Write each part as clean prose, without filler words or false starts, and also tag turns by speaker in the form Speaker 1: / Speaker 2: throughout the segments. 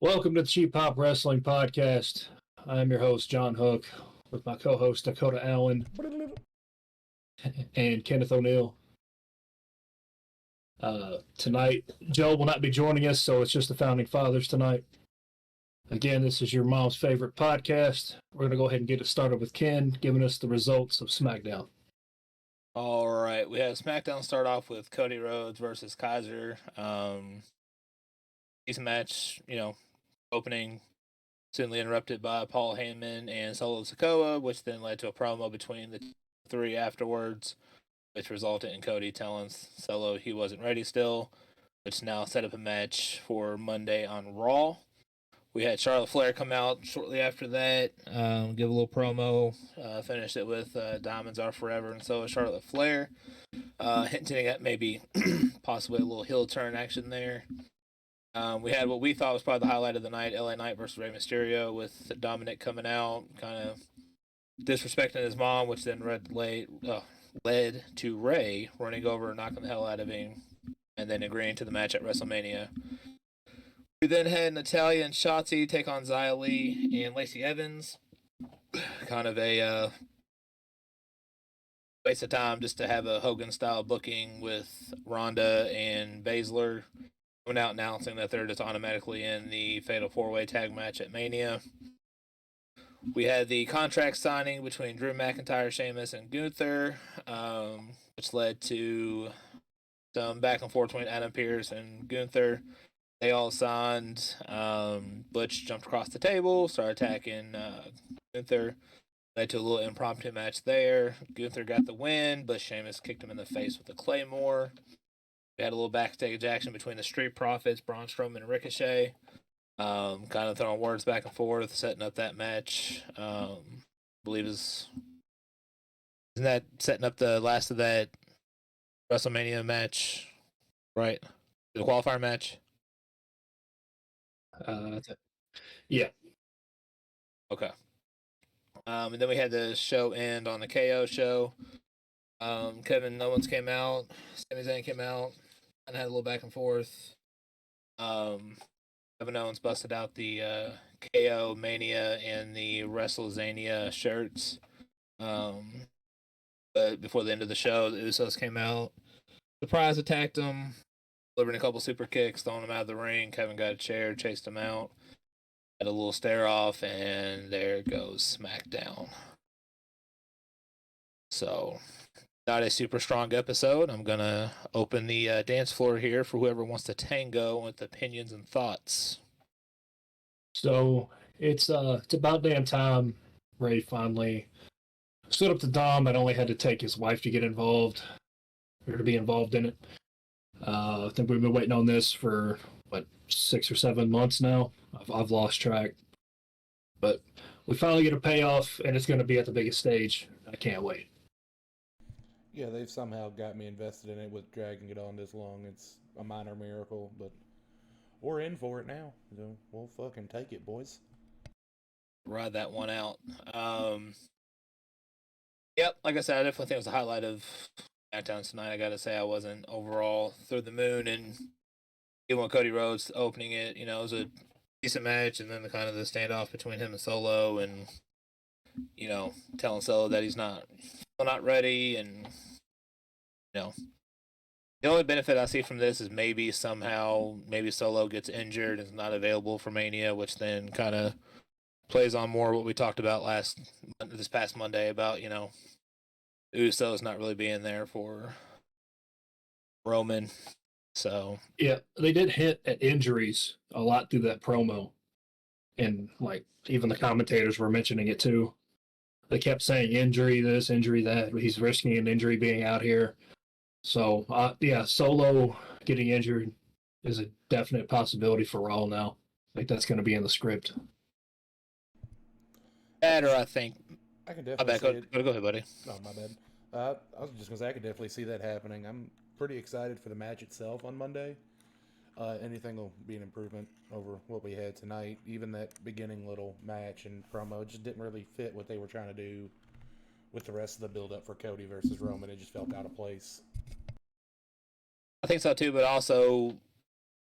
Speaker 1: Welcome to the Cheap Pop Wrestling Podcast. I'm your host, John Hook, with my co-host, Dakota Allen and Kenneth O'Neill. Tonight, Joe will not be joining us, so it's just the Founding Fathers tonight. Again, this is your mom's favorite podcast. We're going to go ahead and get it started with Ken giving us the results of Smackdown.
Speaker 2: All right, we had Smackdown start off with Cody Rhodes versus Kaiser. Decent match, opening soonly interrupted by Paul Heyman and Solo Sikoa, which then led to a promo between the three afterwards, which resulted in Cody telling Solo he wasn't ready still, which now set up a match for Monday on Raw. We had Charlotte Flair come out shortly after that, give a little promo, finished it with Diamonds Are Forever, and so is Charlotte Flair, hinting at maybe possibly a little heel turn action there. We had what we thought was probably the highlight of the night, LA Knight versus Rey Mysterio, with Dominic coming out, kind of disrespecting his mom, which then led to Rey running over and knocking the hell out of him, and then agreeing to the match at WrestleMania. We then had Natalya and Shotzi take on Xia Li and Lacey Evans. Kind of a waste of time just to have a Hogan-style booking with Ronda and Baszler coming out announcing that they're just automatically in the Fatal 4-Way tag match at Mania. We had the contract signing between Drew McIntyre, Sheamus, and Gunther, which led to some back and forth between Adam Pearce and Gunther. They all signed. Butch jumped across the table, started attacking Gunther. Led to a little impromptu match there. Gunther got the win, but Sheamus kicked him in the face with a Claymore. We had a little backstage action between the Street Profits, Braun Strowman and Ricochet. Kind of throwing words back and forth, setting up that match. I believe isn't that setting up the last of that WrestleMania match, right? The qualifier match?
Speaker 1: Yeah.
Speaker 2: Okay. And then we had the show end on the KO show. Kevin Owens came out. Sami Zayn came out. And had a little back and forth. Kevin Owens busted out the KO Mania and the WrestleZania shirts. But before the end of the show, the Usos came out. Surprise attacked him. Delivering a couple super kicks, throwing him out of the ring. Kevin got a chair, chased him out. Had a little stare off, and there goes SmackDown. So, not a super strong episode. I'm going to open the dance floor here for whoever wants to tango with opinions and thoughts.
Speaker 1: So, it's about damn time Ray finally stood up to Dom and only had to take his wife to get involved, or to be involved in it. I think we've been waiting on this for, 6 or 7 months now? I've lost track. But we finally get a payoff, and it's going to be at the biggest stage. I can't wait.
Speaker 3: Yeah, they've somehow got me invested in it with dragging it on this long. It's a minor miracle, but we're in for it now. So we'll fucking take it, boys.
Speaker 2: Ride that one out. Yep, like I said, I definitely think it was the highlight of SmackDown tonight. I gotta say, I wasn't overall through the moon, and even with Cody Rhodes opening it, it was a decent match, and then the kind of the standoff between him and Solo, and telling Solo that he's not ready, and the only benefit I see from this is maybe Solo gets injured and is not available for Mania, which then kind of plays on more what we talked about this past Monday about Usos not really being there for Roman. So
Speaker 1: yeah, they did hit at injuries a lot through that promo, and even the commentators were mentioning it too. They kept saying injury this, injury that. He's risking an injury being out here. So Solo getting injured is a definite possibility for Raw now. I think that's going to be in the script.
Speaker 2: Or I think
Speaker 3: I can definitely see it.
Speaker 2: Go ahead, buddy.
Speaker 3: Oh, my bad. I was just going to say I could definitely see that happening. I'm pretty excited for the match itself on Monday. Anything will be an improvement over what we had tonight. Even that beginning little match and promo just didn't really fit what they were trying to do with the rest of the build-up for Cody versus Roman. It just felt out of place.
Speaker 2: I think so too, but also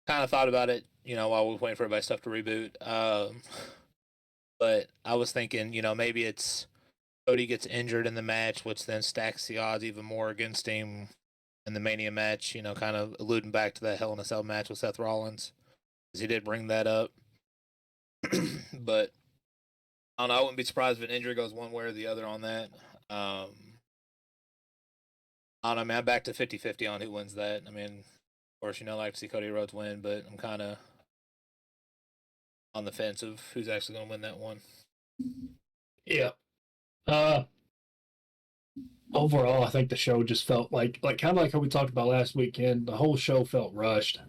Speaker 2: kind of thought about it, while we were waiting for everybody's stuff to reboot. But I was thinking, maybe it's Cody gets injured in the match, which then stacks the odds even more against him in the Mania match, kind of alluding back to that Hell in a Cell match with Seth Rollins, because he did bring that up. But I don't know, I wouldn't be surprised if an injury goes one way or the other on that. I don't know, man, I'm back to 50-50 on who wins that. I mean, of course, I like to see Cody Rhodes win, but I'm kind of on the fence of who's actually going to win that one.
Speaker 1: Yeah. Overall, I think the show just felt like kind of like how we talked about last weekend. The whole show felt rushed.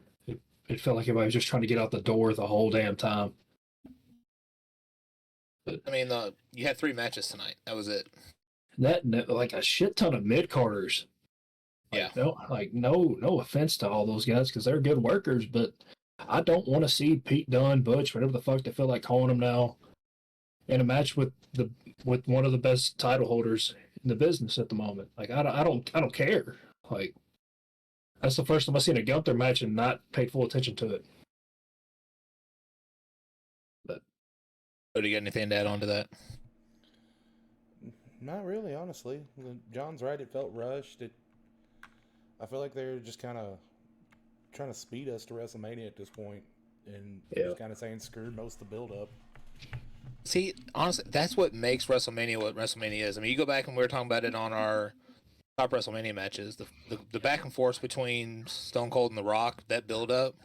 Speaker 1: It felt like everybody was just trying to get out the door the whole damn time. But,
Speaker 2: I mean, you had 3 matches tonight. That was it.
Speaker 1: that like a shit ton of mid carders.
Speaker 2: Yeah.
Speaker 1: No offense to all those guys because they're good workers, but I don't want to see Pete Dunne, Butch, whatever the fuck they feel like calling them now, in a match with one of the best title holders in the business at the moment. Like I don't care. Like that's the first time I've seen a Gunther match and not paid full attention to it. But
Speaker 2: do you get anything to add on to that?
Speaker 3: Not really, honestly. John's right. It felt rushed. I feel like they're just kind of trying to speed us to WrestleMania at this point, and just kind of saying screw most of the build-up.
Speaker 2: See, honestly, that's what makes WrestleMania what WrestleMania is. I mean, you go back and we were talking about it on our top WrestleMania matches. The back and forth between Stone Cold and The Rock, that build-up,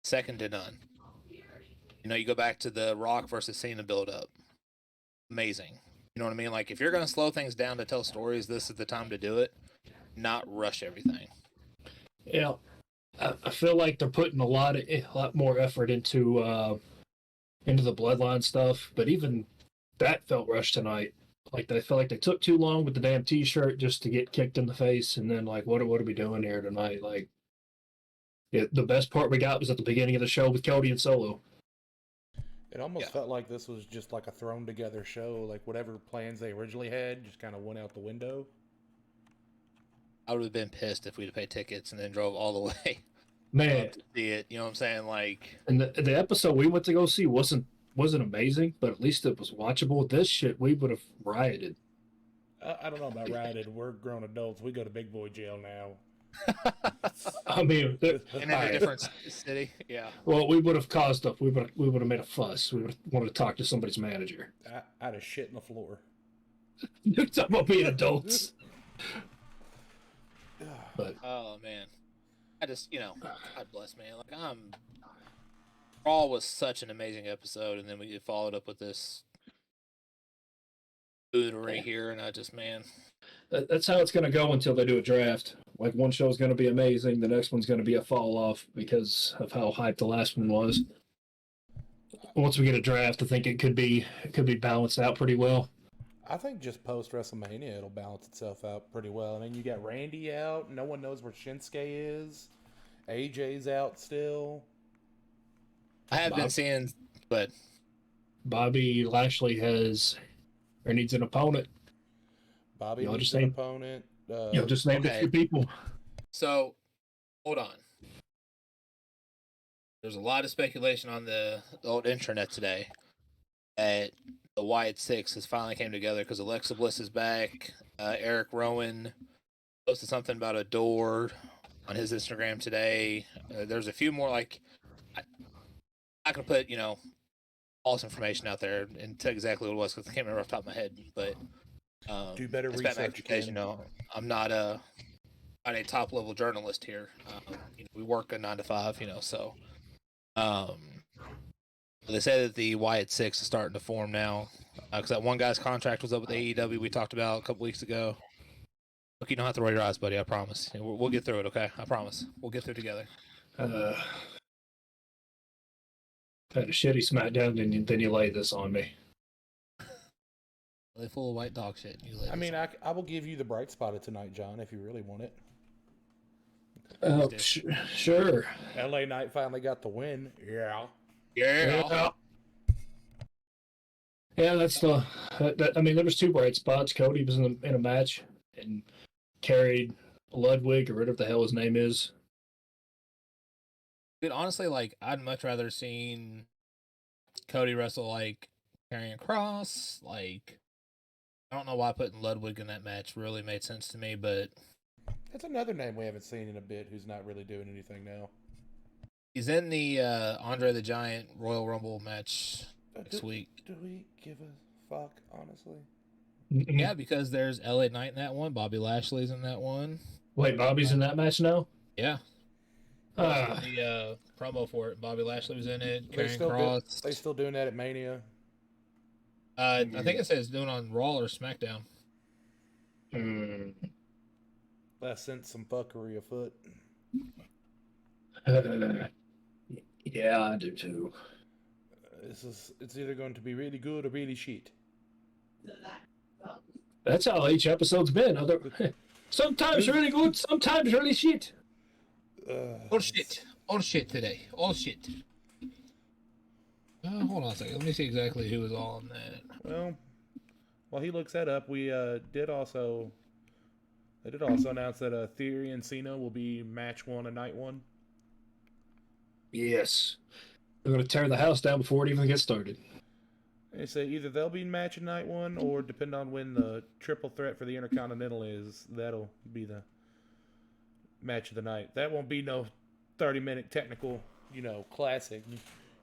Speaker 2: second to none. You go back to the Rock versus Cena build-up. Amazing. You know what I mean? Like, if you're going to slow things down to tell stories, this is the time to do it, not rush everything.
Speaker 1: Yeah. I feel like they're putting a lot more effort into the bloodline stuff, but even that felt rushed tonight. Like they felt like they took too long with the damn T-shirt just to get kicked in the face, and then like, what are we doing here tonight? Like, the best part we got was at the beginning of the show with Cody and Solo.
Speaker 3: It almost felt like this was just like a thrown together show. Like whatever plans they originally had just kind of went out the window.
Speaker 2: I would have been pissed if we'd paid tickets and then drove all the way.
Speaker 1: Man,
Speaker 2: to see it. You know what I'm saying? Like,
Speaker 1: and the episode we went to go see wasn't amazing, but at least it was watchable. This shit, we would have rioted.
Speaker 3: I don't know about rioted. We're grown adults. We go to big boy jail now.
Speaker 1: I mean,
Speaker 2: in a different city, yeah.
Speaker 1: Well, we would have caused up. We would have made a fuss. We would have wanted to talk to somebody's manager.
Speaker 3: I'd have shit in the floor.
Speaker 1: You're talking about being adults. But
Speaker 2: oh man, I just God bless man. Like Raw was such an amazing episode, and then we followed up with this foodery here, and I just
Speaker 1: that's how it's going to go until they do a draft. Like one show is going to be amazing, the next one's going to be a fall off because of how hyped the last one was. Once we get a draft, I think it could be balanced out pretty well.
Speaker 3: I think just post WrestleMania, it'll balance itself out pretty well. I mean, you got Randy out. No one knows where Shinsuke is. AJ's out still.
Speaker 2: I have been seeing, but
Speaker 1: Bobby Lashley needs an opponent.
Speaker 3: Bobby needs an opponent.
Speaker 1: Just named a few people.
Speaker 2: So, hold on. There's a lot of speculation on the old intranet today that the Wyatt Six has finally came together because Alexa Bliss is back. Eric Rowan posted something about a door on his Instagram today. There's a few more, like, I'm not going to put, all this information out there and tell exactly what it was because I can't remember off the top of my head, but
Speaker 3: do better research.
Speaker 2: I'm not a top level journalist here. We work a 9 to 5, so they say that the Wyatt Six is starting to form now because that one guy's contract was up with AEW we talked about a couple weeks ago. Look, you don't have to roll your eyes, buddy. I promise. We'll get through it. Okay, I promise. We'll get through it together.
Speaker 1: Had a shitty SmackDown, then you lay this on me.
Speaker 2: They full of white dog shit.
Speaker 3: I mean, I will give you the bright spot of tonight, John, if you really want it.
Speaker 1: Oh, sure.
Speaker 3: LA Knight finally got the win.
Speaker 2: Yeah.
Speaker 1: Yeah, that's the. I mean, there was 2 bright spots. Cody was in a match and carried Ludwig or whatever the hell his name is.
Speaker 2: Dude, honestly, like I'd much rather seen Cody wrestle like Karrion Cross. Like I don't know why putting Ludwig in that match really made sense to me, but
Speaker 3: That's another name we haven't seen in a bit who's not really doing anything now.
Speaker 2: he's in the Andre the Giant Royal Rumble match next week.
Speaker 3: Do we give a fuck, honestly?
Speaker 2: Yeah, because there's LA Knight in that one. Bobby Lashley's in that one.
Speaker 1: Wait, Bobby's in that match now?
Speaker 2: Yeah. The promo for it. Bobby Lashley was in it. Karrion Cross.
Speaker 3: They still doing that at Mania?
Speaker 2: I think it says doing on Raw or SmackDown.
Speaker 3: I sensed some fuckery afoot.
Speaker 1: Yeah, I do too.
Speaker 3: It's either going to be really good or really shit.
Speaker 1: That's how each episode's been. Sometimes really good, sometimes really shit.
Speaker 2: All shit. All shit today. All shit. Hold on a second. Let me see exactly who was all on that.
Speaker 3: Well, while he looks that up, we did also announce that Theory and Cena will be match 1 and night 1.
Speaker 1: Yes. They're going to tear the house down before it even gets started.
Speaker 3: They say either they'll be match in night 1, or depending on when the triple threat for the Intercontinental is, that'll be the match of the night. That won't be no 30-minute technical, classic.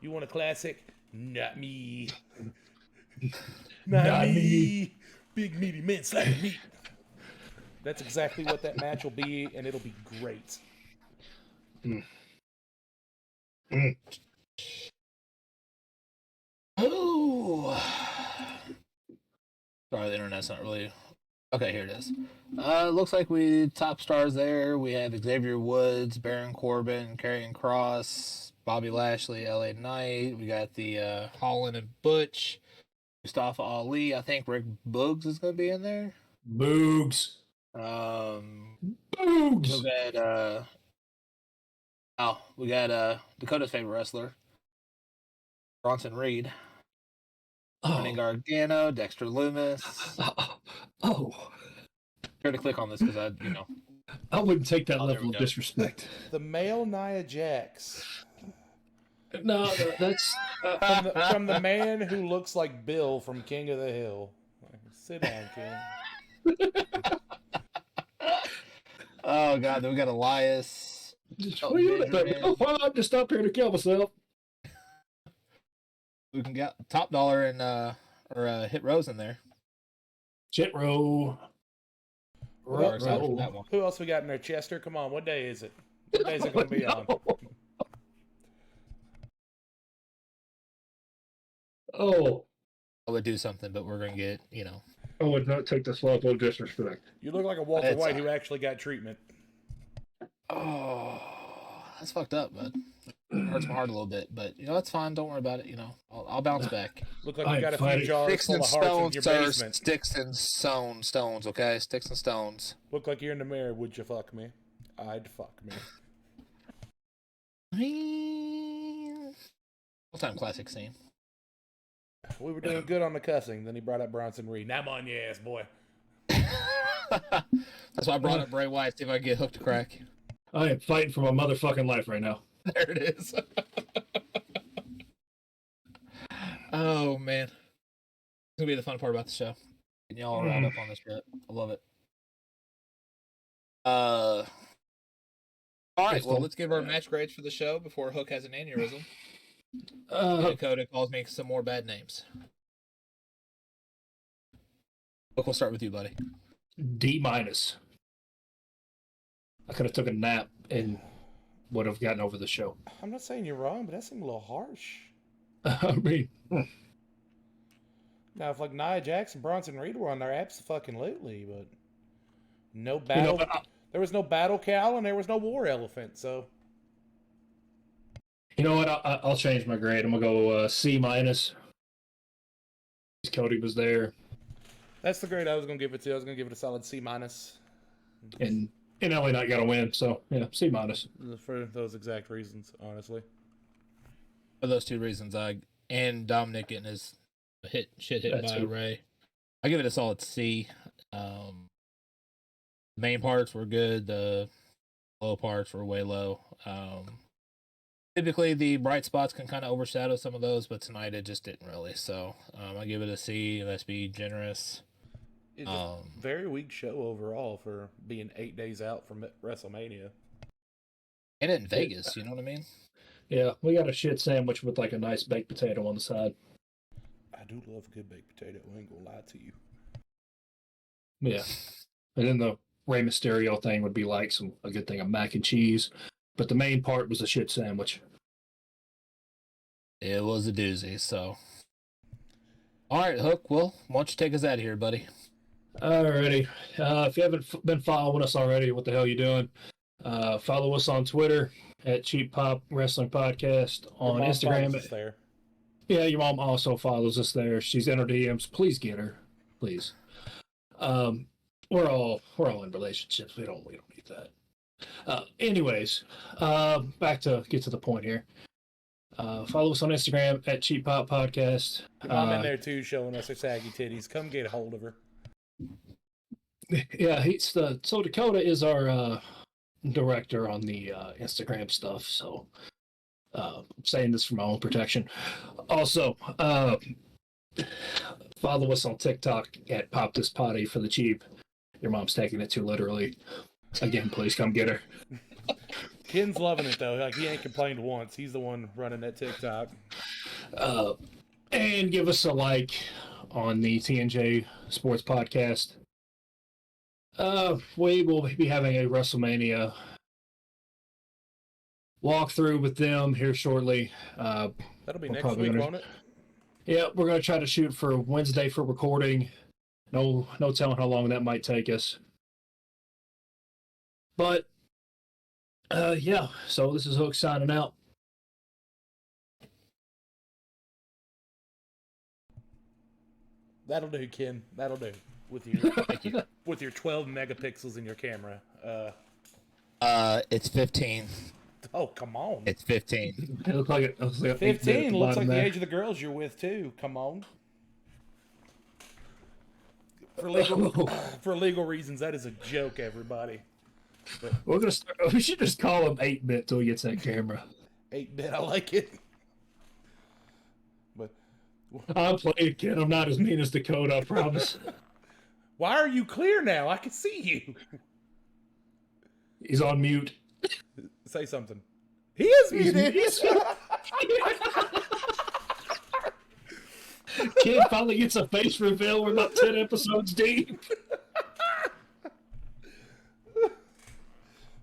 Speaker 3: You want a classic? Not me. Not me. Big meaty men slapping meat. That's exactly what that match will be, and it'll be great.
Speaker 2: Oh. Sorry, the internet's not really... Okay, here it is. Looks like we top stars there. We have Xavier Woods, Baron Corbin, Karrion Cross, Bobby Lashley, LA Knight. We got the Holland and Butch, Mustafa Ali. I think Rick Boogs is going to be in there.
Speaker 1: Boogs.
Speaker 2: Boogs. We got Dakota's favorite wrestler, Bronson Reed. Johnny Gargano, Dexter Lumis. Sure to click on this because
Speaker 1: I wouldn't take that level of disrespect.
Speaker 3: The male Nia Jax.
Speaker 1: No, that's
Speaker 3: from the man who looks like Bill from King of the Hill. Sit down, King.
Speaker 2: Oh God, then we got Elias.
Speaker 1: I'm just up here to kill myself.
Speaker 2: We can get Top Dollar and Hit Rose in there.
Speaker 1: Hit Row.
Speaker 3: Who else we got in there? Chester, come on. What day is it? What day is it going to be on?
Speaker 1: Oh.
Speaker 2: I would do something, but we're going to get,
Speaker 1: I would not take this level of disrespect.
Speaker 3: You look like a Walter White who actually got treatment.
Speaker 2: Oh, that's fucked up, bud. It hurts my heart a little bit, but that's fine. Don't worry about it. I'll bounce back.
Speaker 3: Look like you got a few jars full of hearts in your basement.
Speaker 2: Sticks and stones, okay? Sticks and stones.
Speaker 3: Look like you're in the mirror. Would you fuck me? I'd fuck
Speaker 2: me. All-time classic scene.
Speaker 3: We were doing good on the cussing. Then he brought up Bronson Reed. Now I'm on your ass, boy.
Speaker 2: That's why I brought up Bray Wyatt. See if I can get hooked to crack.
Speaker 1: I am fighting for my motherfucking life right now.
Speaker 2: There it is. Oh, man. It's going to be the fun part about the show. Getting y'all riled up on this shit. I love it. All right, well, let's give our match grades for the show before Hook has an aneurysm. Dakota calls me some more bad names. Hook, we'll start with you, buddy.
Speaker 1: D-. I could have took a nap and would have gotten over the show.
Speaker 3: I'm not saying you're wrong, but that seemed a little harsh.
Speaker 1: I mean...
Speaker 3: Now, if Nia Jax and Bronson Reed were on there, absolutely, but no battle. There was no battle cow and there was no war elephant, so.
Speaker 1: You know what? I'll change my grade. I'm gonna go C-. Cody was there.
Speaker 3: That's the grade I was gonna give it to. I was gonna give it a solid C-.
Speaker 1: And LA Knight got to win, so yeah, C-.
Speaker 3: For those exact reasons, honestly.
Speaker 2: For those two reasons, and Dominic getting his hit by Ray, I give it a solid C. The main parts were good. The low parts were way low. typically the bright spots can kind of overshadow some of those, but tonight it just didn't really. So I give it a C. Let's be generous.
Speaker 3: It's just very weak show overall for being 8 days out from WrestleMania.
Speaker 2: And in Vegas, you know what I mean?
Speaker 1: Yeah, we got a shit sandwich with like a nice baked potato on the side.
Speaker 3: I do love a good baked potato. I ain't gonna lie to you.
Speaker 1: Yeah. And then the Rey Mysterio thing would be like a good thing of mac and cheese. But the main part was a shit sandwich.
Speaker 2: It was a doozy, so. All right, Hook, well, why don't you take us out of here, buddy?
Speaker 1: Alrighty. If you haven't been following us already, what the hell you doing? Follow us on Twitter at Cheap Pop Wrestling Podcast. On Instagram.
Speaker 3: Us there.
Speaker 1: Yeah, your mom also follows us there. She's in her DMs. Please get her. Please. We're all in relationships. We don't need that. Anyways, back to get to the point here. Follow us on Instagram at Cheap Pop Podcast.
Speaker 3: Your mom in there too, showing us her saggy titties. Come get a hold of her.
Speaker 1: Yeah, so Dakota is our director on the Instagram stuff. So I'm saying this for my own protection. Also, follow us on TikTok at Pop This Potty for the cheap. Your mom's taking it too literally. Again, please come get her.
Speaker 3: Ken's loving it though. Like, he ain't complained once. He's the one running that TikTok.
Speaker 1: And give us a like on the TNJ Sports Podcast. We will be having a WrestleMania walkthrough with them here shortly.
Speaker 3: That'll be next week, won't it?
Speaker 1: Yeah, we're going to try to shoot for Wednesday for recording. No telling how long that might take us. But, yeah, so this is Hook signing out.
Speaker 3: That'll do, Ken. That'll do. With your 12 megapixels in your camera.
Speaker 2: It's 15.
Speaker 3: Oh, come on.
Speaker 2: It's 15.
Speaker 1: It looks like it.
Speaker 3: 15 looks like the age of the girls you're with, too. Come on. For legal reasons, that is a joke, everybody. But
Speaker 1: we should just call him 8-bit till he gets that camera.
Speaker 3: 8-bit, I like it. But
Speaker 1: I'm playing, kid. I'm not as mean as Dakota, I promise.
Speaker 3: Why are you clear now? I can see you.
Speaker 1: He's on mute.
Speaker 3: Say something. He is muted.
Speaker 1: Kid finally gets a face reveal. We're about 10 episodes deep.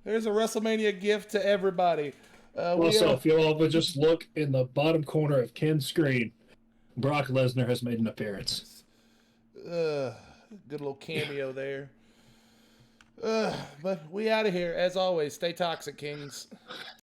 Speaker 3: There's a WrestleMania gift to everybody.
Speaker 1: Also, if you all would just look in the bottom corner of Ken's screen, Brock Lesnar has made an appearance.
Speaker 3: Good little cameo there. But we out of here. As always, stay toxic, Kings.